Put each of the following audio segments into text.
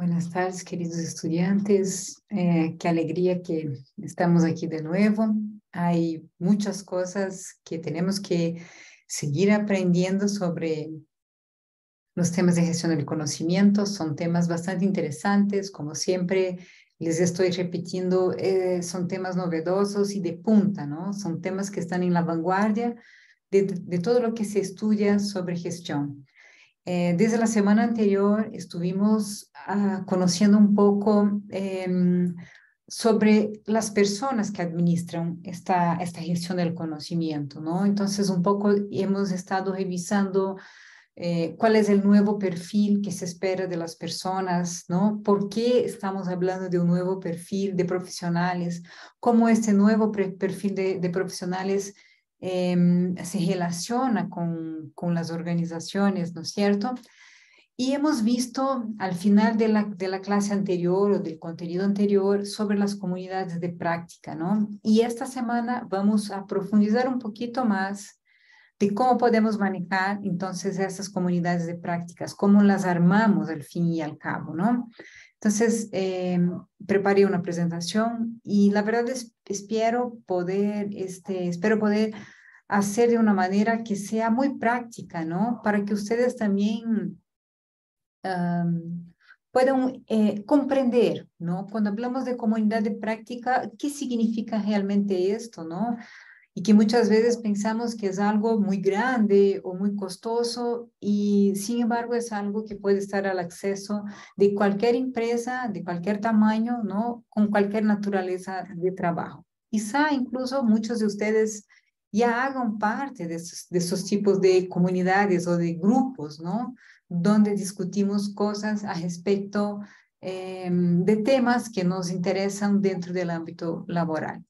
Buenas tardes, queridos estudiantes. Qué alegría que estamos aquí de nuevo. Hay muchas cosas que tenemos que seguir aprendiendo sobre los temas de gestión del conocimiento. Son temas bastante interesantes. Como siempre, les estoy repitiendo, son temas novedosos y de punta, ¿no? Son temas que están en la vanguardia de todo lo que se estudia sobre gestión. Desde la semana anterior estuvimos conociendo un poco sobre las personas que administran esta gestión del conocimiento, ¿no? Entonces, un poco hemos estado revisando cuál es el nuevo perfil que se espera de las personas, ¿no? ¿Por qué estamos hablando de un nuevo perfil de profesionales? ¿Cómo este nuevo perfil de profesionales se relaciona con las organizaciones, ¿no es cierto? Y hemos visto al final de la clase anterior o del contenido anterior sobre las comunidades de práctica, ¿no? Y esta semana vamos a profundizar un poquito más de cómo podemos manejar entonces esas comunidades de prácticas, cómo las armamos al fin y al cabo, ¿no? Entonces, preparé una presentación y la verdad es, espero poder hacer de una manera que sea muy práctica, ¿no? Para que ustedes también puedan comprender, ¿no? Cuando hablamos de comunidad de práctica, ¿qué significa realmente esto, ¿no? Y que muchas veces pensamos que es algo muy grande o muy costoso y sin embargo es algo que puede estar al acceso de cualquier empresa, de cualquier tamaño, ¿no? Con cualquier naturaleza de trabajo. Quizá incluso muchos de ustedes ya hagan parte de esos tipos de comunidades o de grupos, ¿no? Donde discutimos cosas a respecto de temas que nos interesan dentro del ámbito laboral.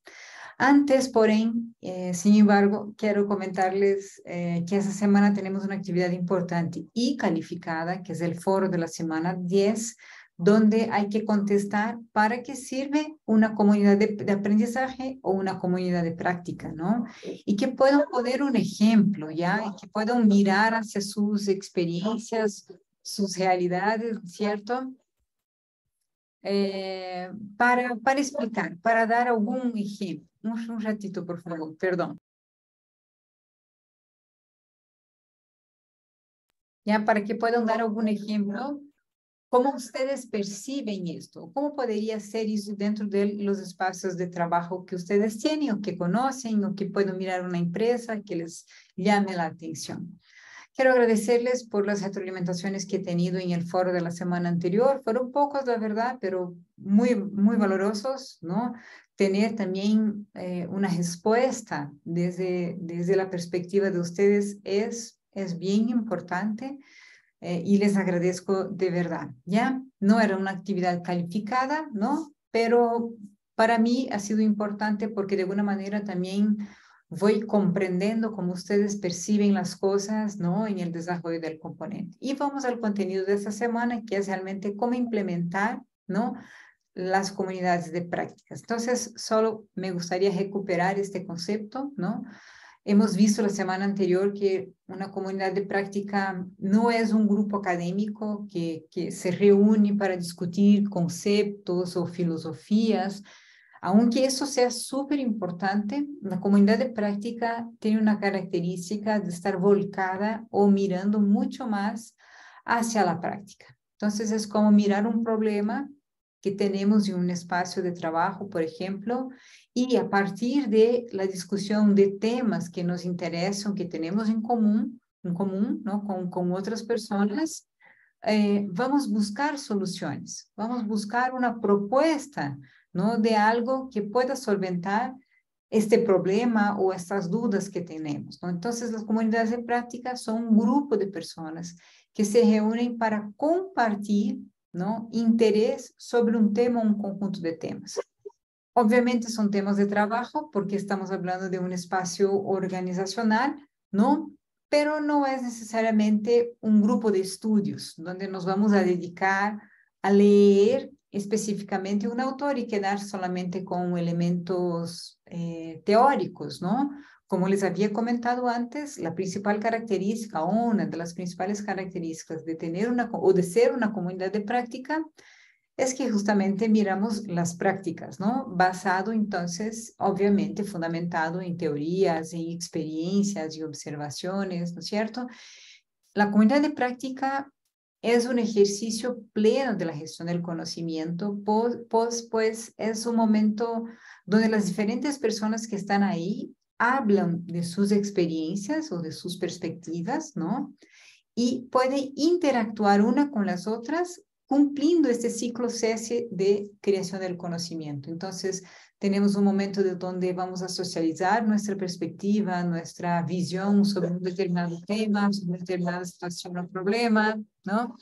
Antes, porém, sin embargo, quiero comentarles que esta semana tenemos una actividad importante y calificada, que es el foro de la semana 10, donde hay que contestar para qué sirve una comunidad de aprendizaje o una comunidad de práctica, ¿no? Y que puedan poner un ejemplo, ¿ya? Y que puedan mirar hacia sus experiencias, sus realidades, ¿cierto? Para explicar, para dar algún ejemplo. Un ratito, por favor, perdón. Ya, para que puedan dar algún ejemplo, ¿cómo ustedes perciben esto? ¿Cómo podría ser eso dentro de los espacios de trabajo que ustedes tienen o que conocen o que pueden mirar una empresa que les llame la atención? Quiero agradecerles por las retroalimentaciones que he tenido en el foro de la semana anterior. Fueron pocos, la verdad, pero muy, muy valorosos, ¿no? Tener también una respuesta desde la perspectiva de ustedes es bien importante y les agradezco de verdad, ¿ya? No era una actividad calificada, ¿no? Pero para mí ha sido importante porque de alguna manera también voy comprendiendo cómo ustedes perciben las cosas, ¿no? En el desarrollo del componente. Y vamos al contenido de esta semana, que es realmente cómo implementar, ¿no? Las comunidades de prácticas. Entonces, solo me gustaría recuperar este concepto, ¿no? Hemos visto la semana anterior que una comunidad de práctica no es un grupo académico que se reúne para discutir conceptos o filosofías. Aunque eso sea súper importante, la comunidad de práctica tiene una característica de estar volcada o mirando mucho más hacia la práctica. Entonces es como mirar un problema que tenemos en un espacio de trabajo, por ejemplo, y a partir de la discusión de temas que nos interesan, que tenemos en común, ¿no? Con otras personas, vamos a buscar soluciones, vamos a buscar una propuesta, ¿no? De algo que pueda solventar este problema o estas dudas que tenemos, ¿no? Entonces, las comunidades de práctica son un grupo de personas que se reúnen para compartir, ¿no? Interés sobre un tema o un conjunto de temas. Obviamente son temas de trabajo porque estamos hablando de un espacio organizacional, ¿no? Pero no es necesariamente un grupo de estudios donde nos vamos a dedicar a leer específicamente un autor y quedar solamente con elementos teóricos, ¿no? Como les había comentado antes, la principal característica o una de las principales características de tener una o de ser una comunidad de práctica es que justamente miramos las prácticas, ¿no? Basado entonces, obviamente, fundamentado en teorías, en experiencias y observaciones, ¿no es cierto? La comunidad de práctica es un ejercicio pleno de la gestión del conocimiento, pues es un momento donde las diferentes personas que están ahí hablan de sus experiencias o de sus perspectivas, ¿no? Y pueden interactuar una con las otras cumpliendo este ciclo CS de creación del conocimiento. Entonces, tenemos un momento de donde vamos a socializar nuestra perspectiva, nuestra visión sobre un determinado tema, sobre una determinada situación o problema, ¿no?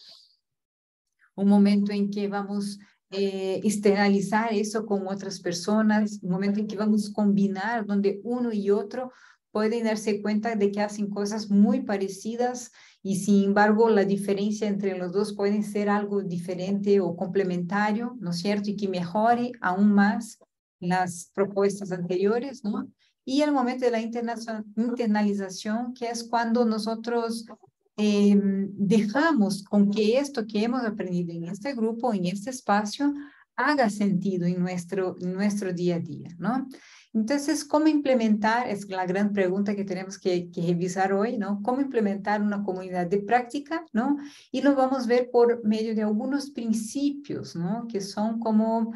Un momento en que vamos externalizar eso con otras personas, un momento en que vamos a combinar, donde uno y otro pueden darse cuenta de que hacen cosas muy parecidas y sin embargo la diferencia entre los dos puede ser algo diferente o complementario, ¿no es cierto? Y que mejore aún más las propuestas anteriores, ¿no? Y el momento de la internalización, que es cuando nosotros dejamos con que esto que hemos aprendido en este grupo, en este espacio, haga sentido en nuestro día a día, ¿no? Entonces, ¿cómo implementar? Es la gran pregunta que tenemos que revisar hoy, ¿no? ¿Cómo implementar una comunidad de práctica, ¿no? Y lo vamos a ver por medio de algunos principios, ¿no? Que son como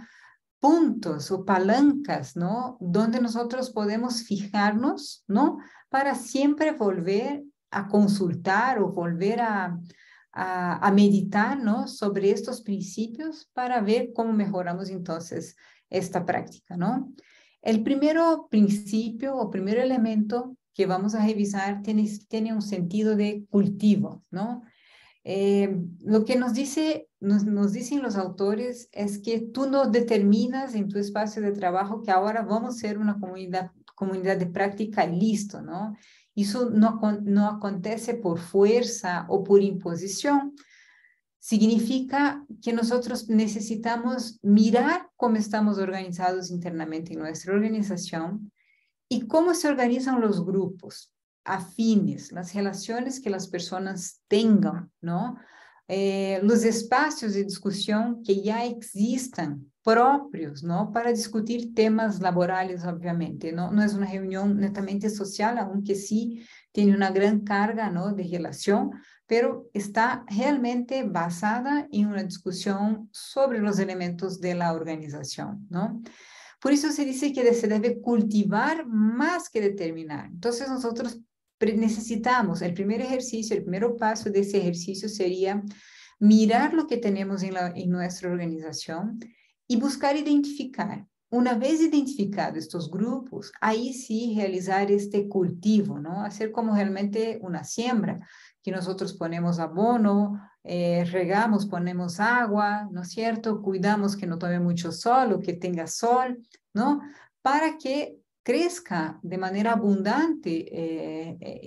puntos o palancas, ¿no? Donde nosotros podemos fijarnos, ¿no? Para siempre volver a consultar o volver a meditar, ¿no? Sobre estos principios para ver cómo mejoramos entonces esta práctica, ¿no? El primero principio o primer elemento que vamos a revisar tiene un sentido de cultivo, ¿no? Lo que nos dicen los autores es que tú no determinas en tu espacio de trabajo que ahora vamos a ser una comunidad de práctica y listo, ¿no? Eso no acontece por fuerza o por imposición. Significa que nosotros necesitamos mirar cómo estamos organizados internamente en nuestra organización y cómo se organizan los grupos afines, las relaciones que las personas tengan, ¿no? Los espacios de discusión que ya existan propios, ¿no? Para discutir temas laborales, obviamente, ¿no? No es una reunión netamente social, aunque sí tiene una gran carga, ¿no? De relación, pero está realmente basada en una discusión sobre los elementos de la organización, ¿no? Por eso se dice que se debe cultivar más que determinar. Entonces nosotros necesitamos, el primer ejercicio, el primer paso de ese ejercicio sería mirar lo que tenemos en nuestra organización y buscar identificar. Una vez identificados estos grupos, ahí sí realizar este cultivo, ¿no? Hacer como realmente una siembra, que nosotros ponemos abono, regamos, ponemos agua, ¿no es cierto? Cuidamos que no tome mucho sol o que tenga sol, ¿no? Para que crezca de manera abundante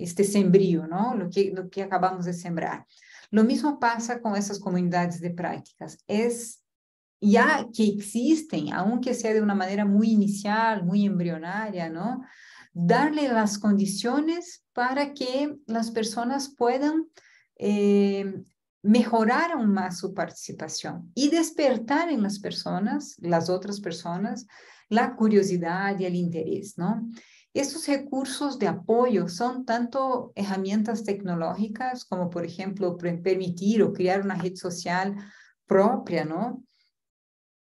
este sembrío, ¿no? Lo que acabamos de sembrar. Lo mismo pasa con esas comunidades de prácticas. Es ya que existen, aunque sea de una manera muy inicial, muy embrionaria, ¿no? Darle las condiciones para que las personas puedan mejorar aún más su participación y despertar en las personas, las otras personas, la curiosidad y el interés, ¿no? Estos recursos de apoyo son tanto herramientas tecnológicas como, por ejemplo, permitir o crear una red social propia, ¿no?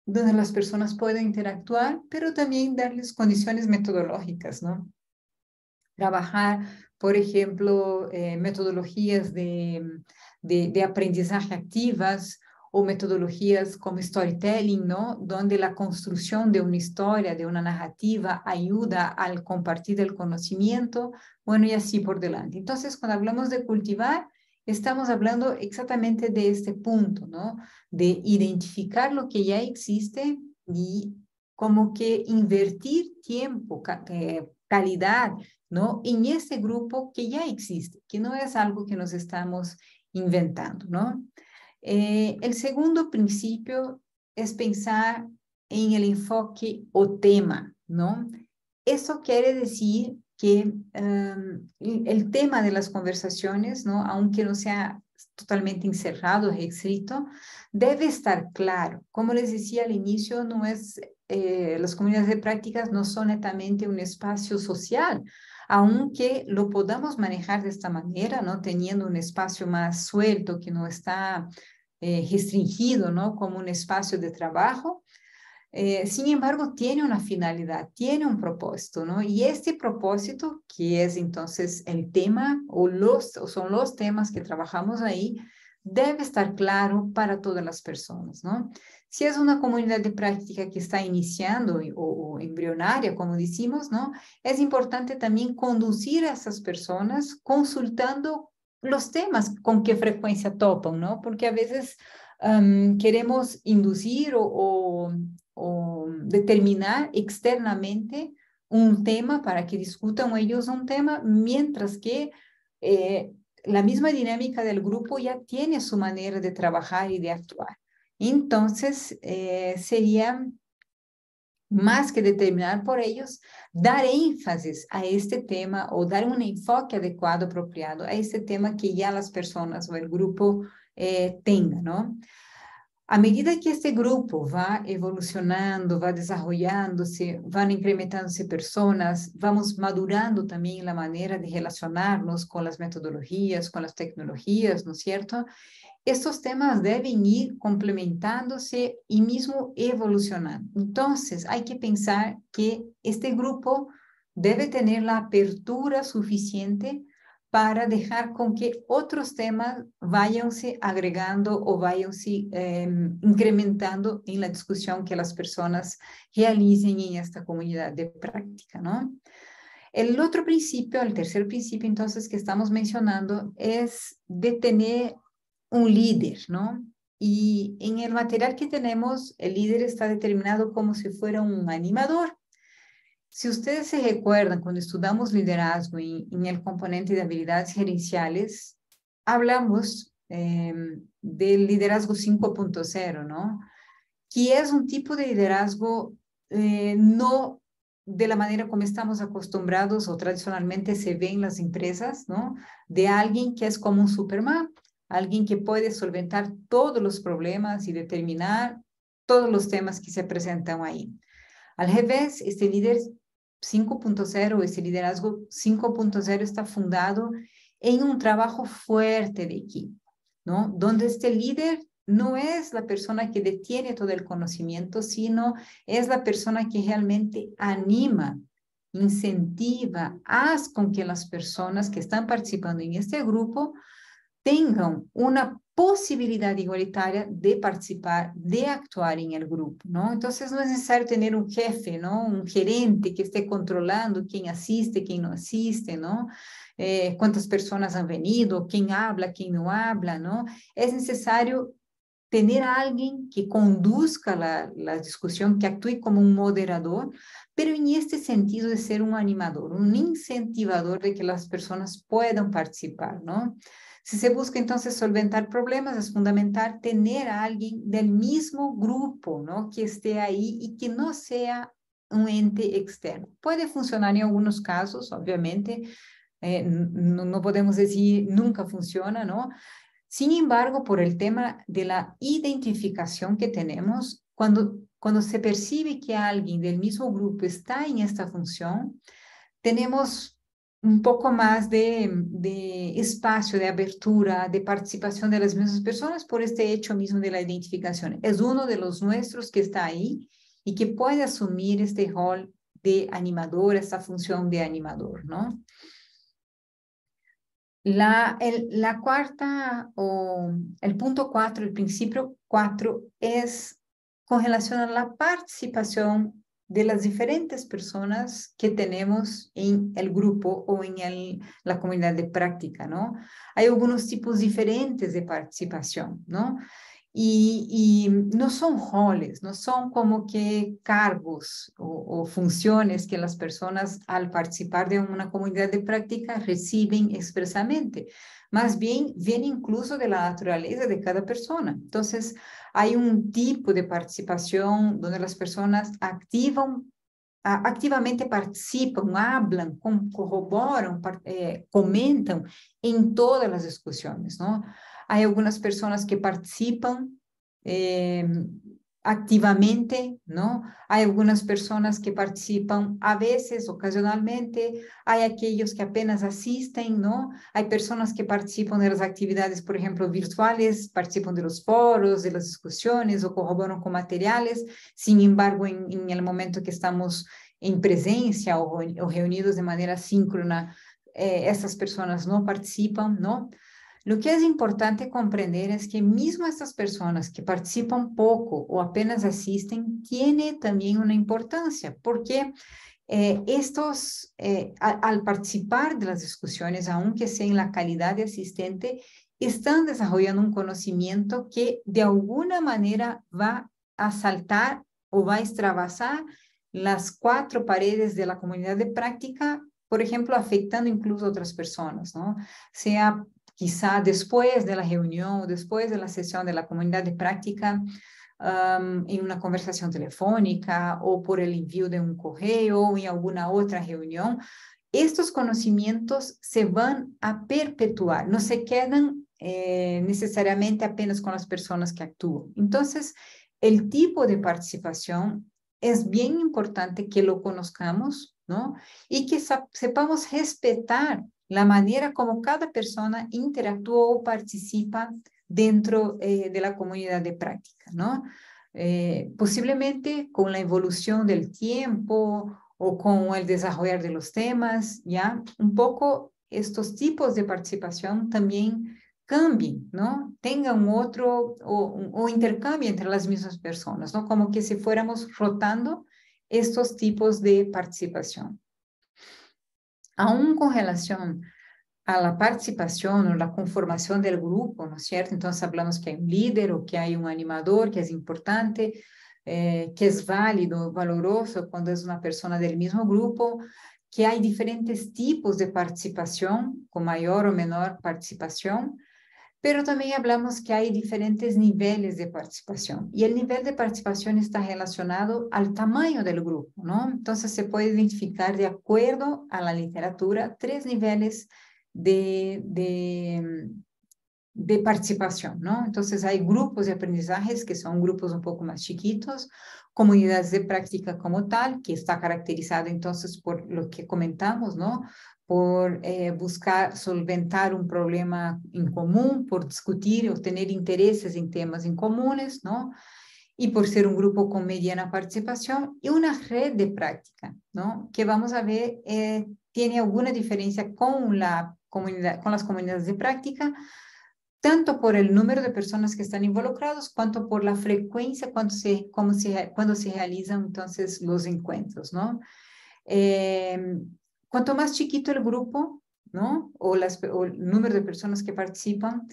Donde las personas puedan interactuar, pero también darles condiciones metodológicas, ¿no? Trabajar, por ejemplo, metodologías de aprendizaje activas o metodologías como storytelling, ¿no? Donde la construcción de una historia, de una narrativa, ayuda al compartir el conocimiento, bueno, y así por delante. Entonces, cuando hablamos de cultivar, estamos hablando exactamente de este punto, ¿no? De identificar lo que ya existe y como que invertir tiempo, calidad, ¿no? En este grupo que ya existe, que no es algo que nos estamos inventando, ¿no? El segundo principio es pensar en el enfoque o tema, ¿no? Eso quiere decir que el tema de las conversaciones, ¿no? Aunque no sea totalmente encerrado, restrito, debe estar claro. Como les decía al inicio, no es, las comunidades de prácticas no son netamente un espacio social, aunque lo podamos manejar de esta manera, ¿no? Teniendo un espacio más suelto que no está restringido, ¿no? Como un espacio de trabajo. Sin embargo, tiene una finalidad, tiene un propósito, ¿no? Y este propósito, que es entonces el tema o son los temas que trabajamos ahí, debe estar claro para todas las personas, ¿no? Si es una comunidad de práctica que está iniciando o embrionaria, como decimos, ¿no? Es importante también conducir a esas personas consultando los temas con qué frecuencia topan, ¿no? Porque a veces queremos inducir o determinar externamente un tema para que discutan ellos un tema, mientras que la misma dinámica del grupo ya tiene su manera de trabajar y de actuar. Entonces, sería más que determinar por ellos, dar énfasis a este tema o dar un enfoque adecuado, apropiado a este tema que ya las personas o el grupo tengan, ¿no? A medida que este grupo va evolucionando, va desarrollándose, van incrementándose personas, vamos madurando también la manera de relacionarnos con las metodologías, con las tecnologías, ¿no es cierto? Estos temas deben ir complementándose y mismo evolucionando. Entonces, hay que pensar que este grupo debe tener la apertura suficiente para dejar con que otros temas váyanse agregando o váyanse incrementando en la discusión que las personas realicen en esta comunidad de práctica, ¿no? El otro principio, el tercer principio entonces que estamos mencionando es de tener un líder, ¿no? Y en el material que tenemos, el líder está determinado como si fuera un animador. Si ustedes se recuerdan, cuando estudiamos liderazgo en el componente de habilidades gerenciales, hablamos del liderazgo 5.0, ¿no? Que es un tipo de liderazgo no de la manera como estamos acostumbrados o tradicionalmente se ve en las empresas, ¿no? De alguien que es como un Superman, alguien que puede solventar todos los problemas y determinar todos los temas que se presentan ahí. Al revés, este líder 5.0, este liderazgo 5.0 está fundado en un trabajo fuerte de equipo, ¿no? Donde este líder no es la persona que detiene todo el conocimiento, sino es la persona que realmente anima, incentiva, haz con que las personas que están participando en este grupo tengan una posibilidad igualitaria de participar, de actuar en el grupo, ¿no? Entonces no es necesario tener un jefe, ¿no? Un gerente que esté controlando quién asiste, quién no asiste, ¿no? Cuántas personas han venido, quién habla, quién no habla, ¿no? Es necesario tener a alguien que conduzca la discusión, que actúe como un moderador, pero en este sentido de ser un animador, un incentivador de que las personas puedan participar, ¿no? Si se busca entonces solventar problemas, es fundamental tener a alguien del mismo grupo, ¿no? Que esté ahí y que no sea un ente externo. Puede funcionar en algunos casos, obviamente, no podemos decir nunca funciona, ¿no? Sin embargo, por el tema de la identificación que tenemos, cuando se percibe que alguien del mismo grupo está en esta función, tenemos un poco más de espacio, de abertura, de participación de las mismas personas por este hecho mismo de la identificación. Es uno de los nuestros que está ahí y que puede asumir este rol de animador, esta función de animador, ¿no? La cuarta o el punto 4, el principio 4 es con relación a la participación de las diferentes personas que tenemos en el grupo o en la comunidad de práctica, ¿no? Hay algunos tipos diferentes de participación, ¿no? Y no son roles, no son como que cargos o funciones que las personas al participar de una comunidad de práctica reciben expresamente, más bien viene incluso de la naturaleza de cada persona. Entonces, hay un tipo de participación donde las personas activamente participan, hablan, corroboram, comentam em todas as discussões, não? Hay algunas personas que participan activamente, ¿no? Hay algunas personas que participan a veces, ocasionalmente, hay aquellos que apenas asisten, ¿no? Hay personas que participan de las actividades, por ejemplo, virtuales, participan de los foros, de las discusiones o corroboran con materiales. Sin embargo, en el momento que estamos en presencia o reunidos de manera síncrona, estas personas no participan, ¿no? Lo que es importante comprender es que mismo estas personas que participan poco o apenas asisten, tiene también una importancia, porque al participar de las discusiones, aunque sea en la calidad de asistente, están desarrollando un conocimiento que de alguna manera va a saltar o va a extravasar las cuatro paredes de la comunidad de práctica, por ejemplo, afectando incluso a otras personas, ¿no? Sea quizá después de la reunión, después de la sesión de la comunidad de práctica, en una conversación telefónica o por el envío de un correo o en alguna otra reunión, estos conocimientos se van a perpetuar, no se quedan necesariamente apenas con las personas que actúan. Entonces, el tipo de participación es bien importante que lo conozcamos, ¿no? Y que sepamos respetar la manera como cada persona interactúa o participa dentro de la comunidad de práctica, ¿no? Posiblemente con la evolución del tiempo o con el desarrollar de los temas, ¿ya? Un poco estos tipos de participación también cambien, ¿no? Tengan otro o intercambio entre las mismas personas, ¿no? Como que si fuéramos rotando estos tipos de participación. Aún con relación a la participación o la conformación del grupo, ¿no es cierto? Entonces hablamos que hay un líder o que hay un animador, que es importante, que es válido, valoroso cuando es una persona del mismo grupo, que hay diferentes tipos de participación, con mayor o menor participación, pero también hablamos que hay diferentes niveles de participación y el nivel de participación está relacionado al tamaño del grupo, ¿no? Entonces se puede identificar de acuerdo a la literatura 3 niveles de participación, ¿no? Entonces hay grupos de aprendizajes que son grupos un poco más chiquitos, comunidades de práctica como tal, que está caracterizada entonces por lo que comentamos, ¿no? Por buscar solventar un problema en común, por discutir o tener intereses en temas en comunes, ¿no? Y por ser un grupo con mediana participación y una red de práctica, ¿no? Que vamos a ver, tiene alguna diferencia con la comunidad, con las comunidades de práctica, tanto por el número de personas que están involucrados, cuanto por la frecuencia cuando se realizan entonces los encuentros, ¿no? Cuanto más chiquito el grupo, ¿no? O el número de personas que participan,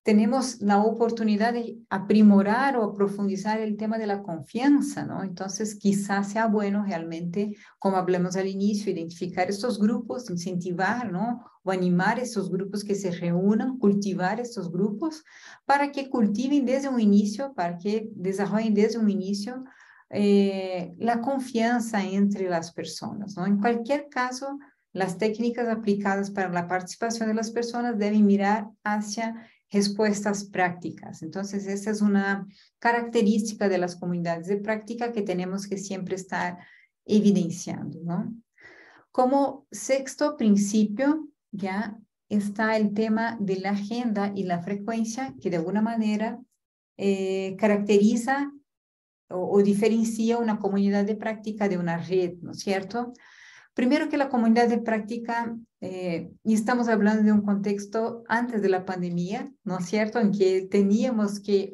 tenemos la oportunidad de aprimorar o profundizar el tema de la confianza, ¿no? Entonces, quizás sea bueno realmente, como hablamos al inicio, identificar estos grupos, incentivar, ¿no? O animar estos grupos que se reúnan, cultivar estos grupos para que cultiven desde un inicio, para que desarrollen desde un inicio la confianza entre las personas, ¿no? En cualquier caso, las técnicas aplicadas para la participación de las personas deben mirar hacia respuestas prácticas. Entonces, esa es una característica de las comunidades de práctica que tenemos que siempre estar evidenciando, ¿no? Como sexto principio, ya está el tema de la agenda y la frecuencia, que de alguna manera caracteriza o diferencia una comunidad de práctica de una red, ¿no es cierto? Primero que la comunidad de práctica, y estamos hablando de un contexto antes de la pandemia, ¿no es cierto? En que teníamos que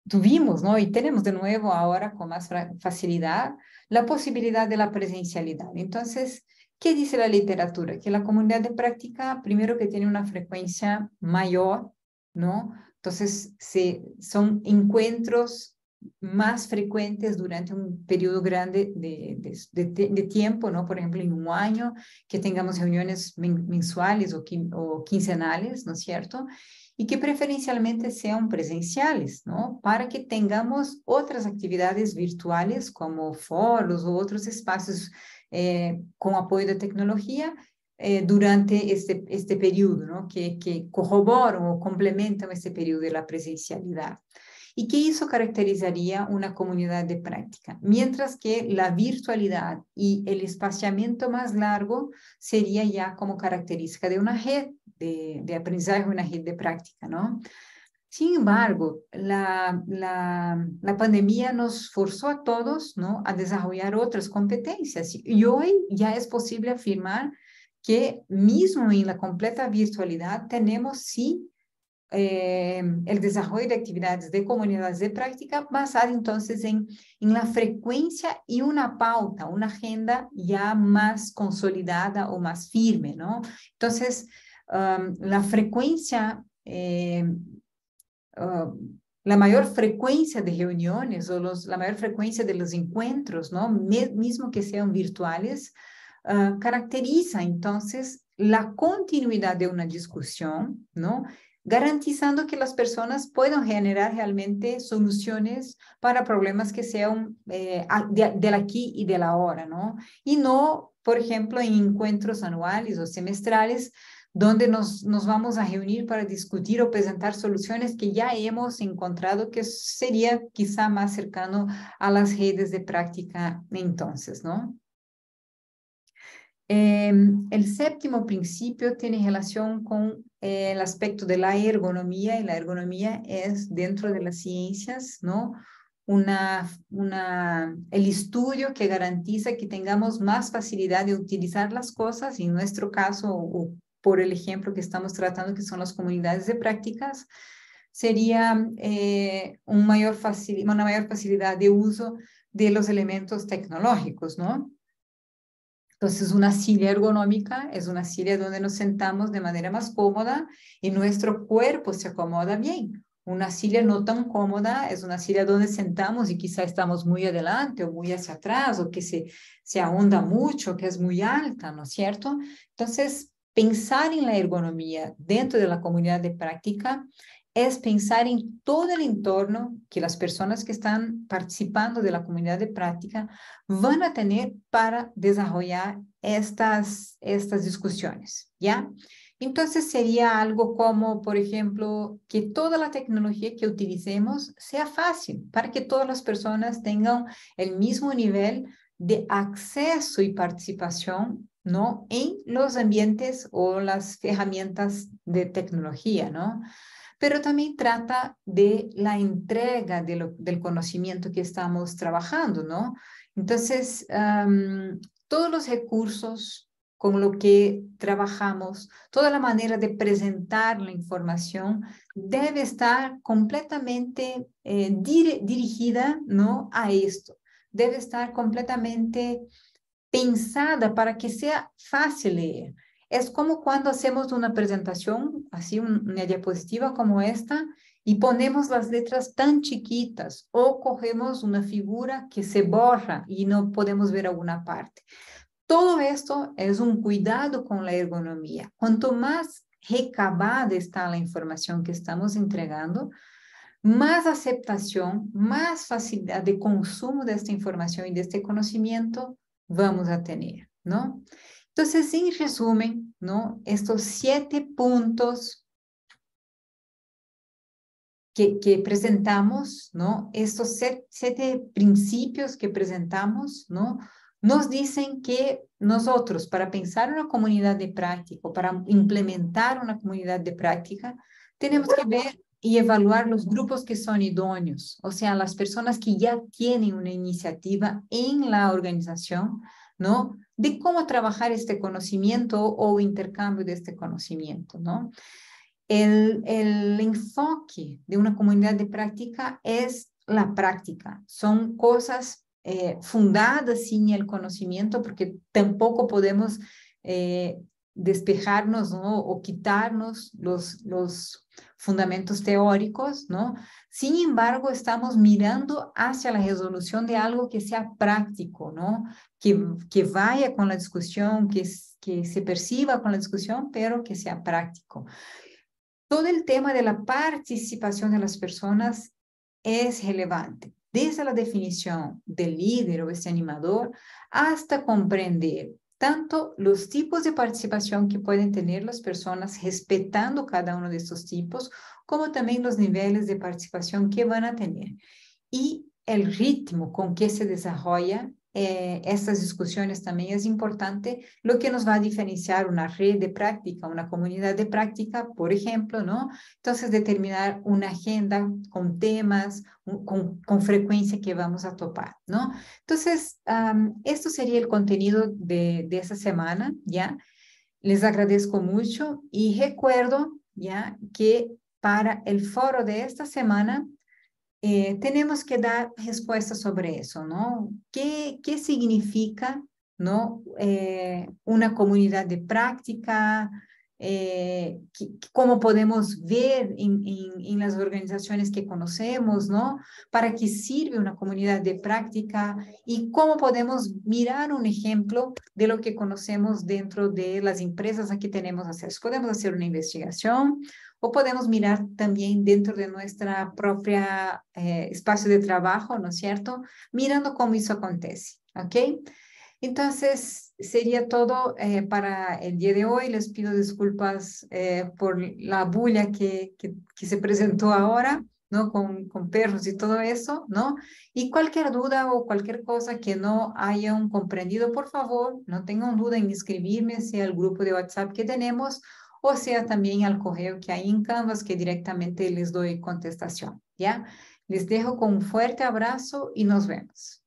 tuvimos, ¿no? Y tenemos de nuevo ahora con más facilidad la posibilidad de la presencialidad. Entonces, ¿qué dice la literatura? Que la comunidad de práctica, primero que tiene una frecuencia mayor, ¿no? Entonces, son encuentros más frecuentes durante un periodo grande de tiempo, ¿no? Por ejemplo, en un año, que tengamos reuniones mensuales o quincenales, ¿no es cierto? Y que preferencialmente sean presenciales, ¿no? Para que tengamos otras actividades virtuales como foros o otros espacios con apoyo de tecnología durante este periodo, ¿no? Que corroboran o complementan este periodo de la presencialidad. Y que eso caracterizaría una comunidad de práctica, mientras que la virtualidad y el espaciamiento más largo sería ya como característica de una red de aprendizaje, una red de práctica, ¿no? Sin embargo, la pandemia nos forzó a todos, ¿no?, a desarrollar otras competencias. Y hoy ya es posible afirmar que mismo en la completa virtualidad tenemos sí el desarrollo de actividades de comunidades de práctica basada entonces en la frecuencia y una pauta, una agenda ya más consolidada o más firme, ¿no? Entonces, la frecuencia, la mayor frecuencia de reuniones o la mayor frecuencia de los encuentros, ¿no?, mismo que sean virtuales, caracteriza entonces la continuidad de una discusión, ¿no?, garantizando que las personas puedan generar realmente soluciones para problemas que sean del aquí y del ahora, ¿no? Y no, por ejemplo, en encuentros anuales o semestrales, donde nos vamos a reunir para discutir o presentar soluciones que ya hemos encontrado que sería quizá más cercano a las redes de práctica entonces, ¿no? El séptimo principio tiene relación con el aspecto de la ergonomía, y la ergonomía es dentro de las ciencias, ¿no?, el estudio que garantiza que tengamos más facilidad de utilizar las cosas, en nuestro caso, o por el ejemplo que estamos tratando, que son las comunidades de prácticas, sería una mayor facilidad de uso de los elementos tecnológicos, ¿no? Entonces, una silla ergonómica es una silla donde nos sentamos de manera más cómoda y nuestro cuerpo se acomoda bien. Una silla no tan cómoda es una silla donde sentamos y quizá estamos muy adelante o muy hacia atrás, o que se ahonda mucho, que es muy alta, ¿no es cierto? Entonces, pensar en la ergonomía dentro de la comunidad de práctica es pensar en todo el entorno que las personas que están participando de la comunidad de práctica van a tener para desarrollar estas discusiones, ¿ya? Entonces sería algo como, por ejemplo, que toda la tecnología que utilicemos sea fácil, para que todas las personas tengan el mismo nivel de acceso y participación, ¿no?, en los ambientes o las herramientas de tecnología, ¿no? Pero también trata de la entrega del conocimiento que estamos trabajando, ¿no? Entonces, todos los recursos con lo que trabajamos, toda la manera de presentar la información debe estar completamente dirigida, ¿no?, a esto. Debe estar completamente pensada para que sea fácil leer. Es como cuando hacemos una presentación, así una diapositiva como esta, y ponemos las letras tan chiquitas, o cogemos una figura que se borra y no podemos ver alguna parte. Todo esto es un cuidado con la ergonomía. Cuanto más recabada está la información que estamos entregando, más aceptación, más facilidad de consumo de esta información y de este conocimiento vamos a tener, ¿no? Entonces, en resumen, ¿no?, estos 7 puntos que presentamos, ¿no?, estos 7 principios que presentamos, ¿no?, nos dicen que nosotros, para pensar una comunidad de práctica, para implementar una comunidad de práctica, tenemos que ver y evaluar los grupos que son idóneos, o sea, las personas que ya tienen una iniciativa en la organización, ¿no?, de cómo trabajar este conocimiento o intercambio de este conocimiento, ¿no? El enfoque de una comunidad de práctica es la práctica. Son cosas fundadas sin el conocimiento, porque tampoco podemos despejarnos, ¿no?, o quitarnos los fundamentos teóricos, ¿no? Sin embargo, estamos mirando hacia la resolución de algo que sea práctico, ¿no?, que vaya con la discusión, que se perciba con la discusión, pero que sea práctico. Todo el tema de la participación de las personas es relevante, desde la definición del líder o ese animador hasta comprender tanto los tipos de participación que pueden tener las personas respetando cada uno de estos tipos, como también los niveles de participación que van a tener. Y el ritmo con que se desarrolla estas discusiones también es importante, lo que nos va a diferenciar una red de práctica, una comunidad de práctica, por ejemplo, ¿no? Entonces, determinar una agenda con temas, con frecuencia que vamos a topar, ¿no? Entonces, esto sería el contenido de esa semana, ¿ya? Les agradezco mucho y recuerdo, ¿ya? Que para el foro de esta semana, tenemos que dar respuestas sobre eso, ¿no? ¿Qué significa, ¿no? Una comunidad de práctica, cómo podemos ver en las organizaciones que conocemos, ¿no? ¿Para qué sirve una comunidad de práctica? Y cómo podemos mirar un ejemplo de lo que conocemos dentro de las empresas a que tenemos acceso. Podemos hacer una investigación, o podemos mirar también dentro de nuestra propia espacio de trabajo, ¿no es cierto? Mirando cómo eso acontece, ¿ok? Entonces, sería todo para el día de hoy. Les pido disculpas por la bulla que se presentó ahora, ¿no? Con perros y todo eso, ¿no? Y cualquier duda o cualquier cosa que no hayan comprendido, por favor, no tengan duda en escribirme, sea el grupo de WhatsApp que tenemos, o sea también al correo que hay en Canvas, que directamente les doy contestación, ¿ya? Les dejo con un fuerte abrazo y nos vemos.